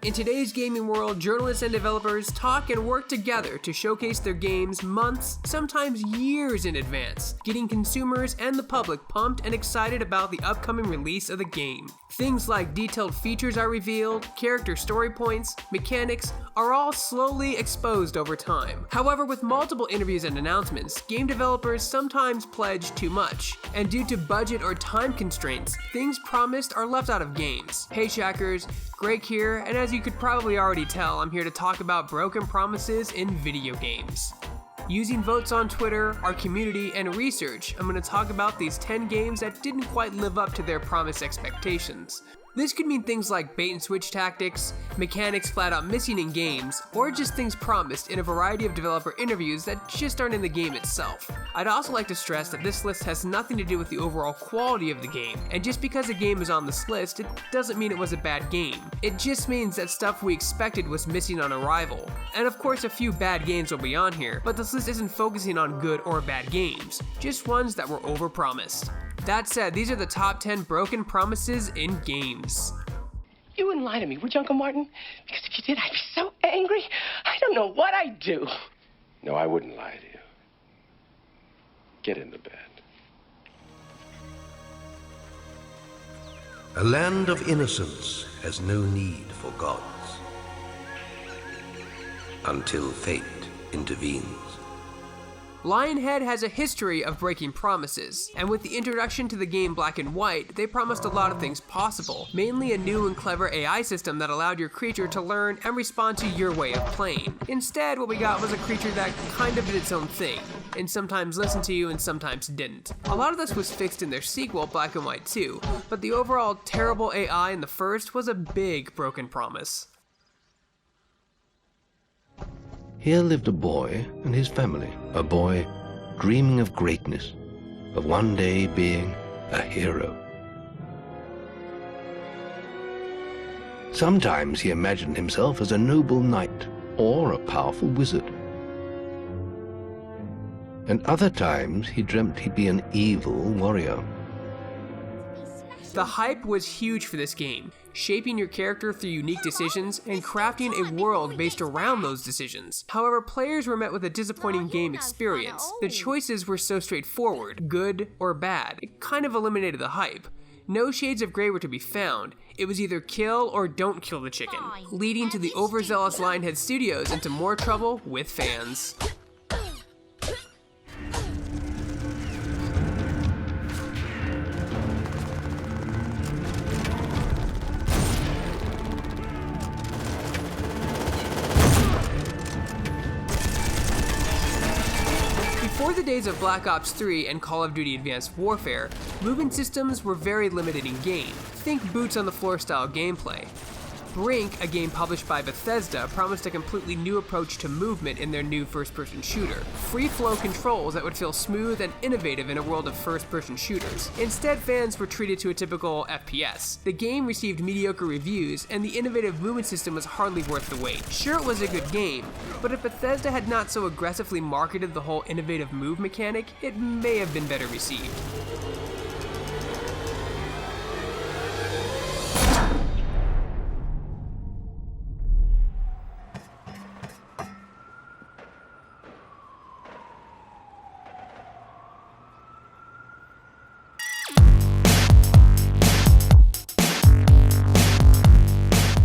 In today's gaming world, journalists and developers talk and work together to showcase their games months, sometimes years in advance, getting consumers and the public pumped and excited about the upcoming release of the game. Things like detailed features are revealed, character story points, mechanics are all slowly exposed over time. However, with multiple interviews and announcements, game developers sometimes pledge too much, and due to budget or time constraints, things promised are left out of games. Hey Shackers, Greg here, and as you could probably already tell, I'm here to talk about broken promises in video games. Using votes on Twitter, our community, and research, I'm going to talk about these 10 games that didn't quite live up to their promised expectations. This could mean things like bait and switch tactics, mechanics flat out missing in games, or just things promised in a variety of developer interviews that just aren't in the game itself. I'd also like to stress that this list has nothing to do with the overall quality of the game, and just because a game is on this list, it doesn't mean it was a bad game. It just means that stuff we expected was missing on arrival. And of course a few bad games will be on here, but this list isn't focusing on good or bad games, just ones that were overpromised. That said, these are the top 10 broken promises in games. You wouldn't lie to me, would you, Uncle Martin? Because if you did, I'd be so angry. I don't know what I'd do. No, I wouldn't lie to you. Get into bed. A land of innocence has no need for gods. Until fate intervenes. Lionhead has a history of breaking promises, and with the introduction to the game Black and White, they promised a lot of things possible, mainly a new and clever AI system that allowed your creature to learn and respond to your way of playing. Instead, what we got was a creature that kind of did its own thing, and sometimes listened to you and sometimes didn't. A lot of this was fixed in their sequel, Black and White 2, but the overall terrible AI in the first was a big broken promise. Here lived a boy and his family, a boy dreaming of greatness, of one day being a hero. Sometimes he imagined himself as a noble knight or a powerful wizard. And other times he dreamt he'd be an evil warrior. The hype was huge for this game, shaping your character through unique decisions and crafting a world based around those decisions. However, players were met with a disappointing game experience. The choices were so straightforward, good or bad. It kind of eliminated the hype. No shades of gray were to be found. It was either kill or don't kill the chicken, leading to the overzealous Lionhead Studios into more trouble with fans. Before the days of Black Ops 3 and Call of Duty Advanced Warfare, movement systems were very limited in game. Think boots on the floor style gameplay. Brink, a game published by Bethesda, promised a completely new approach to movement in their new first-person shooter. Free-flow controls that would feel smooth and innovative in a world of first-person shooters. Instead, fans were treated to a typical FPS. The game received mediocre reviews, and the innovative movement system was hardly worth the wait. Sure, it was a good game, but if Bethesda had not so aggressively marketed the whole innovative move mechanic, it may have been better received.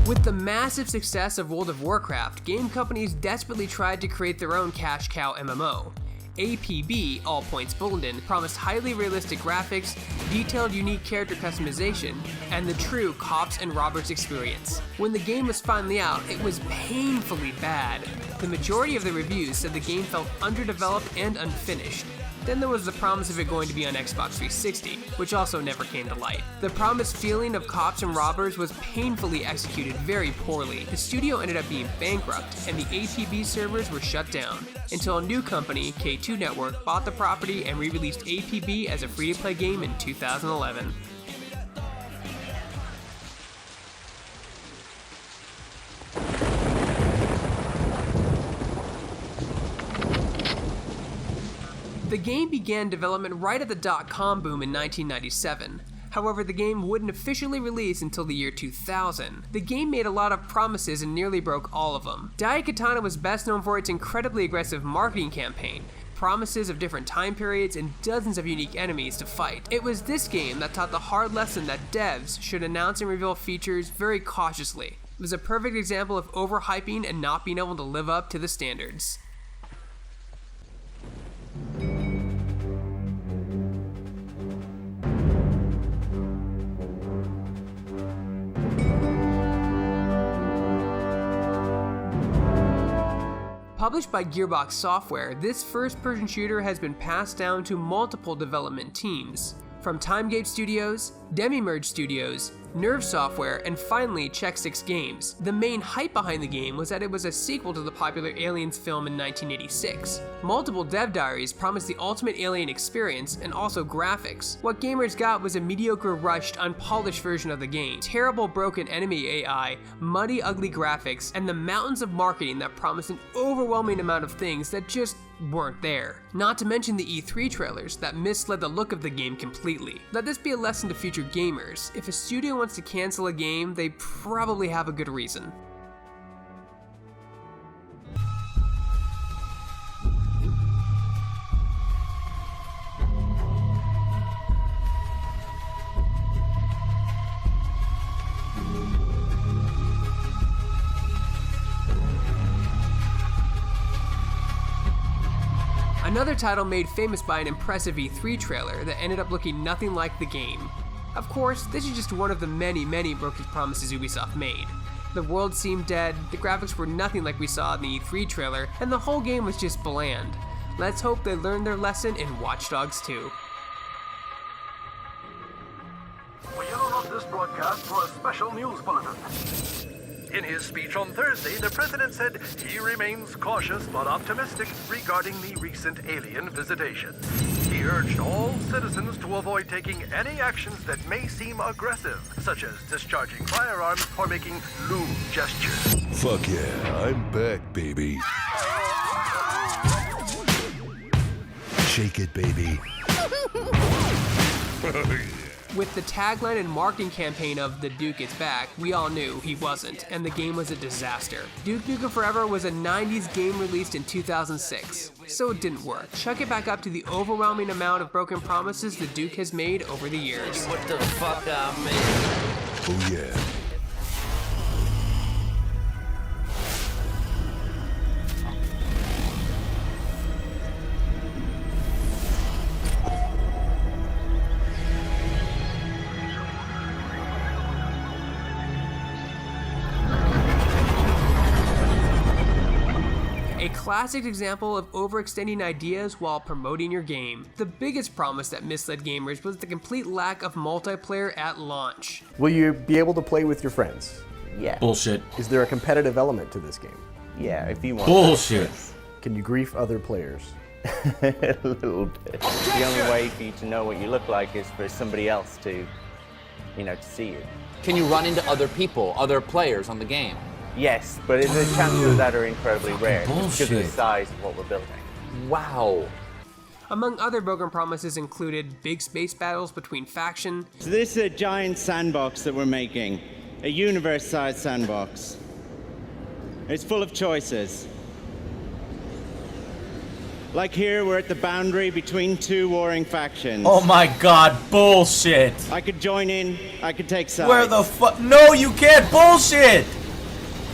With the massive success of World of Warcraft, game companies desperately tried to create their own cash cow MMO. APB, All Points Bulletin, promised highly realistic graphics, detailed unique character customization, and the true cops and robbers experience. When the game was finally out, it was painfully bad. The majority of the reviews said the game felt underdeveloped and unfinished. Then there was the promise of it going to be on Xbox 360, which also never came to light. The promised feeling of cops and robbers was painfully executed very poorly. The studio ended up being bankrupt, and the APB servers were shut down, until a new company, K2 Network, bought the property and re-released APB as a free-to-play game in 2011. The game began development right at the dot-com boom in 1997. However, the game wouldn't officially release until the year 2000. The game made a lot of promises and nearly broke all of them. Daikatana was best known for its incredibly aggressive marketing campaign, promises of different time periods, and dozens of unique enemies to fight. It was this game that taught the hard lesson that devs should announce and reveal features very cautiously. It was a perfect example of overhyping and not being able to live up to the standards. Published by Gearbox Software, this first-person shooter has been passed down to multiple development teams. From Timegate Studios, Demimerge Studios, Nerve Software, and finally Check Six Games. The main hype behind the game was that it was a sequel to the popular Aliens film in 1986. Multiple dev diaries promised the ultimate Alien experience and also graphics. What gamers got was a mediocre, rushed, unpolished version of the game, terrible broken enemy AI, muddy, ugly graphics, and the mountains of marketing that promised an overwhelming amount of things that just weren't there. Not to mention the E3 trailers that misled the look of the game completely. Let this be a lesson to future gamers. If a studio wants to cancel a game, they probably have a good reason. Another title made famous by an impressive E3 trailer that ended up looking nothing like the game. Of course, this is just one of the many broken promises Ubisoft made. The world seemed dead, the graphics were nothing like we saw in the E3 trailer, and the whole game was just bland. Let's hope they learned their lesson in Watch Dogs 2. We interrupt this broadcast for a special news bulletin. In his speech on Thursday, the president said he remains cautious but optimistic regarding the recent alien visitation. He urged all citizens to avoid taking any actions that may seem aggressive, such as discharging firearms or making lewd gestures. Fuck yeah, I'm back, baby. Shake it, baby. With the tagline and marketing campaign of "The Duke is back," we all knew he wasn't, and the game was a disaster. Duke Nukem Forever was a 90s game released in 2006, so it didn't work. Chuck it back up to the overwhelming amount of broken promises the Duke has made over the years. What the fuck I made? Oh yeah. A classic example of overextending ideas while promoting your game. The biggest promise that misled gamers was the complete lack of multiplayer at launch. Will you be able to play with your friends? Yeah. Bullshit. Is there a competitive element to this game? Yeah, if you want. Bullshit. Can you grief other players? A little bit. The only way for you to know what you look like is for somebody else to, to see you. Can you run into other people, other players on the game? Yes, but the chances of that are incredibly rare because of the bullshit. size of what we're building. Wow. Among other broken promises included big space battles between factions. So this is a giant sandbox that we're making, a universe-sized sandbox. It's full of choices. Like here, we're at the boundary between two warring factions. Oh my god, bullshit. I could join in, I could take sides. Where the fuck? No, you can't. Bullshit.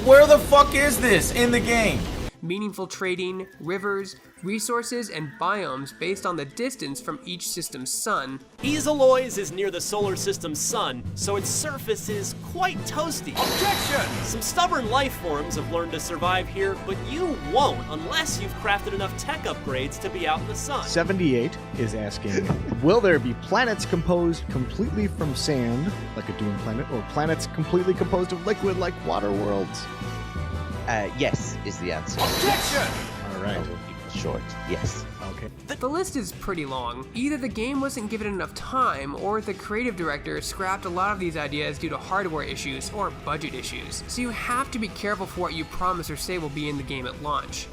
Where the fuck is this in the game? Meaningful trading, rivers, resources, and biomes based on the distance from each system's sun. Easaloys is near the solar system's sun, so its surface is quite toasty. Objection! Some stubborn life forms have learned to survive here, but you won't unless you've crafted enough tech upgrades to be out in the sun. 78 is asking, will there be planets composed completely from sand, like a dune planet, or planets completely composed of liquid, like water worlds? Yes, is the answer. Objection! All right. Short, yes. Okay. The list is pretty long. Either the game wasn't given enough time, or the creative director scrapped a lot of these ideas due to hardware issues or budget issues. So you have to be careful for what you promise or say will be in the game at launch.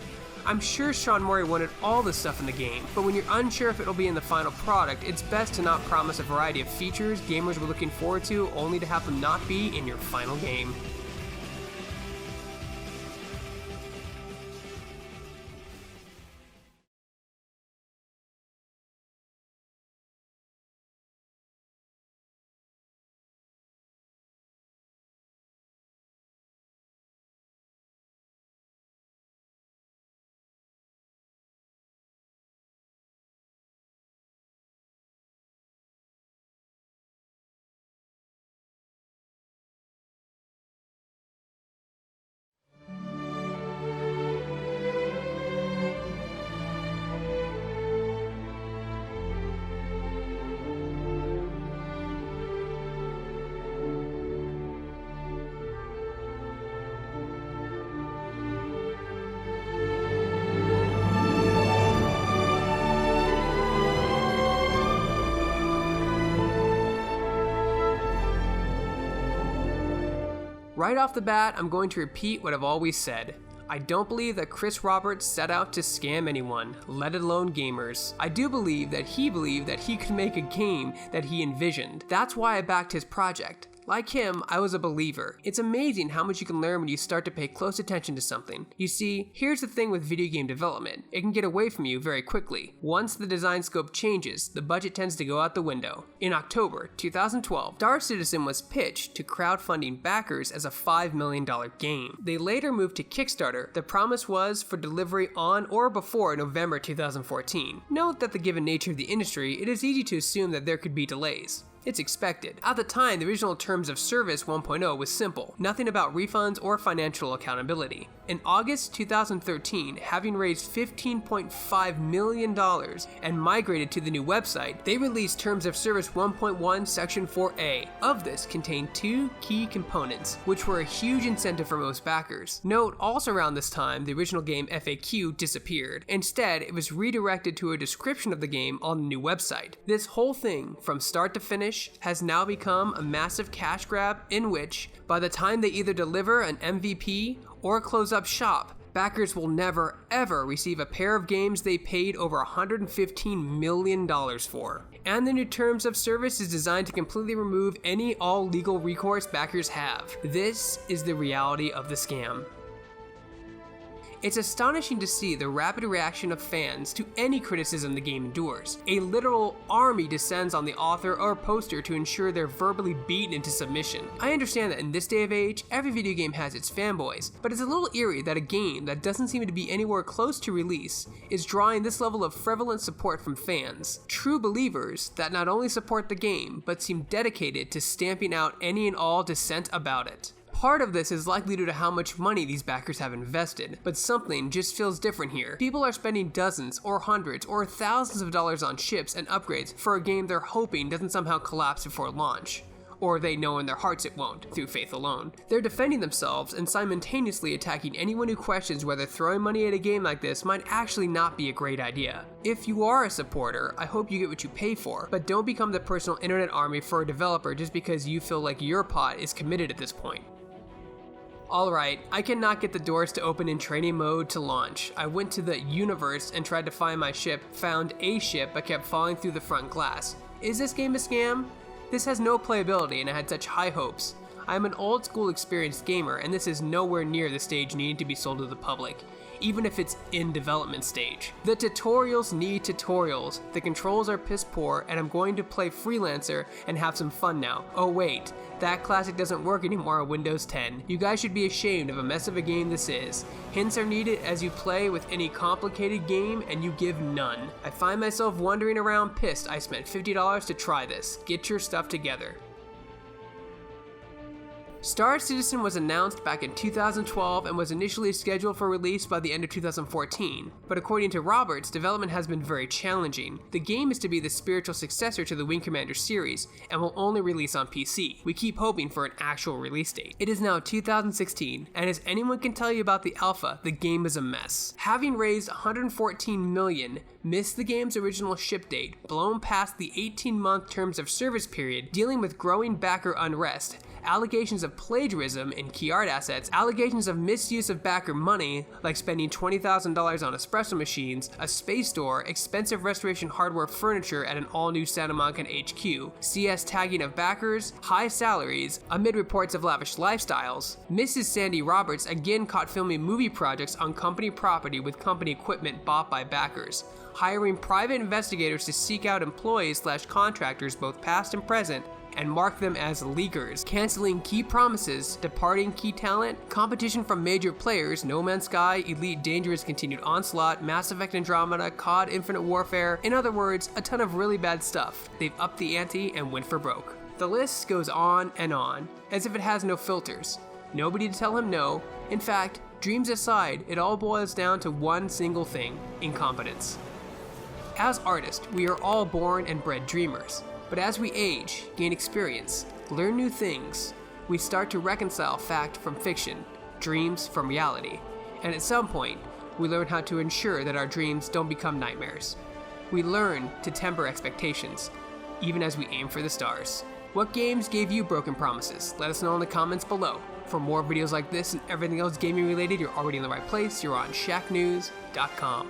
I'm sure Sean Murray wanted all the stuff in the game, but when you're unsure if it'll be in the final product, it's best to not promise a variety of features gamers were looking forward to only to have them not be in your final game. Right off the bat, I'm going to repeat what I've always said. I don't believe that Chris Roberts set out to scam anyone, let alone gamers. I do believe that he could make a game that he envisioned. That's why I backed his project. Like him, I was a believer. It's amazing how much you can learn when you start to pay close attention to something. You see, here's the thing with video game development. It can get away from you very quickly. Once the design scope changes, the budget tends to go out the window. In October 2012, Star Citizen was pitched to crowdfunding backers as a $5 million game. They later moved to Kickstarter. The promise was for delivery on or before November 2014. Note that the given nature of the industry, it is easy to assume that there could be delays. It's expected. At the time, the original Terms of Service 1.0 was simple, nothing about refunds or financial accountability. In August 2013, having raised $15.5 million and migrated to the new website, they released Terms of Service 1.1 Section 4A. Of this contained two key components, which were a huge incentive for most backers. Note, also around this time, the original game FAQ disappeared. Instead, it was redirected to a description of the game on the new website. This whole thing, from start to finish, has now become a massive cash grab in which, by the time they either deliver an MVP or close up shop, backers will never ever receive a pair of games they paid over $115 million for. And the new Terms of Service is designed to completely remove any all legal recourse backers have. This is the reality of the scam. It's astonishing to see the rapid reaction of fans to any criticism the game endures. A literal army descends on the author or poster to ensure they're verbally beaten into submission. I understand that in this day of age, every video game has its fanboys, but it's a little eerie that a game that doesn't seem to be anywhere close to release is drawing this level of prevalent support from fans. True believers that not only support the game, but seem dedicated to stamping out any and all dissent about it. Part of this is likely due to how much money these backers have invested, but something just feels different here. People are spending dozens or hundreds or thousands of dollars on chips and upgrades for a game they're hoping doesn't somehow collapse before launch. Or they know in their hearts it won't, through faith alone. They're defending themselves and simultaneously attacking anyone who questions whether throwing money at a game like this might actually not be a great idea. If you are a supporter, I hope you get what you pay for, but don't become the personal internet army for a developer just because you feel like your pot is committed at this point. Alright, I cannot get the doors to open in training mode to launch. I went to the universe and tried to find my ship, found a ship, but kept falling through the front glass. Is this game a scam? This has no playability and I had such high hopes. I am an old school experienced gamer and this is nowhere near the stage needing to be sold to the public, even if it's in development stage. The tutorials need tutorials, the controls are piss poor, and I'm going to play Freelancer and have some fun now. Oh wait, that classic doesn't work anymore on Windows 10. You guys should be ashamed of a mess of a game this is. Hints are needed as you play with any complicated game and you give none. I find myself wandering around pissed I spent $50 to try this. Get your stuff together. Star Citizen was announced back in 2012 and was initially scheduled for release by the end of 2014, but according to Roberts, development has been very challenging. The game is to be the spiritual successor to the Wing Commander series and will only release on PC. We keep hoping for an actual release date. It is now 2016, and as anyone can tell you about the alpha, the game is a mess. Having raised $114 million, missed the game's original ship date, blown past the 18-month terms of service period, dealing with growing backer unrest, allegations of of plagiarism in key art assets, allegations of misuse of backer money, like spending $20,000 on espresso machines, a space door, expensive restoration hardware furniture at an all-new Santa Monica HQ, CS tagging of backers, high salaries, amid reports of lavish lifestyles. Mrs. Sandy Roberts again caught filming movie projects on company property with company equipment bought by backers, hiring private investigators to seek out employees/contractors both past and present and mark them as leakers, canceling key promises, departing key talent, competition from major players, No Man's Sky, Elite Dangerous Continued Onslaught, Mass Effect Andromeda, COD Infinite Warfare, in other words, a ton of really bad stuff. They've upped the ante and went for broke. The list goes on, as if it has no filters. Nobody to tell him no. In fact, dreams aside, it all boils down to one single thing: incompetence. As artists, we are all born and bred dreamers. But as we age, gain experience, learn new things, we start to reconcile fact from fiction, dreams from reality, and at some point, we learn how to ensure that our dreams don't become nightmares. We learn to temper expectations, even as we aim for the stars. What games gave you broken promises? Let us know in the comments below. For more videos like this and everything else gaming related, you're already in the right place. You're on Shacknews.com.